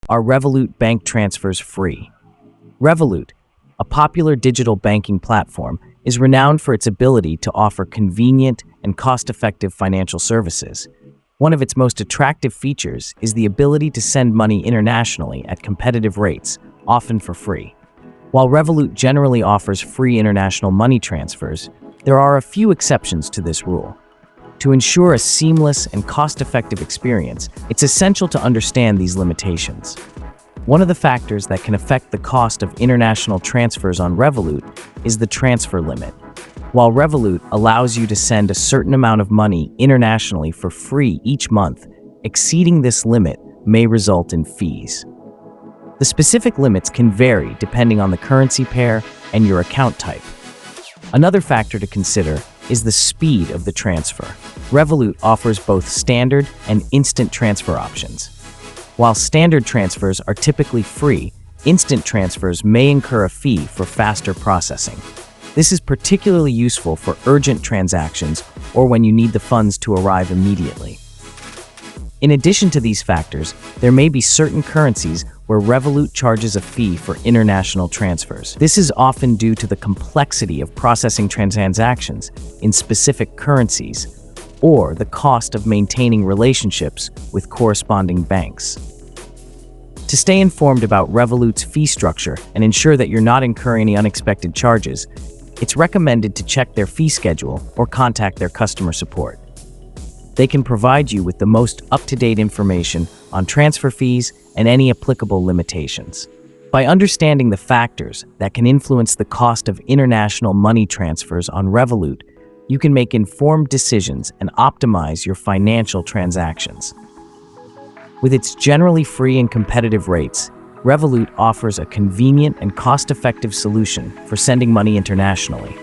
Are Revolut Bank Transfers free? Revolut, a popular digital banking platform, is renowned for its ability to offer convenient and cost-effective financial services. One of its most attractive features is the ability to send money internationally at competitive rates, often for free. While Revolut generally offers free international money transfers, there are a few exceptions to this rule. To ensure a seamless and cost-effective experience, it's essential to understand these limitations. One of the factors that can affect the cost of international transfers on Revolut is the transfer limit. While Revolut allows you to send a certain amount of money internationally for free each month, exceeding this limit may result in fees. The specific limits can vary depending on the currency pair and your account type. Another factor to consider is the speed of the transfer. Revolut offers both standard and instant transfer options. While standard transfers are typically free, instant transfers may incur a fee for faster processing. This is particularly useful for urgent transactions or when you need the funds to arrive immediately. In addition to these factors, there may be certain currencies where Revolut charges a fee for international transfers. This is often due to the complexity of processing transactions in specific currencies or the cost of maintaining relationships with corresponding banks. To stay informed about Revolut's fee structure and ensure that you're not incurring any unexpected charges, it's recommended to check their fee schedule or contact their customer support. They can provide you with the most up-to-date information on transfer fees and any applicable limitations. By understanding the factors that can influence the cost of international money transfers on Revolut, you can make informed decisions and optimize your financial transactions. With its generally free and competitive rates, Revolut offers a convenient and cost-effective solution for sending money internationally.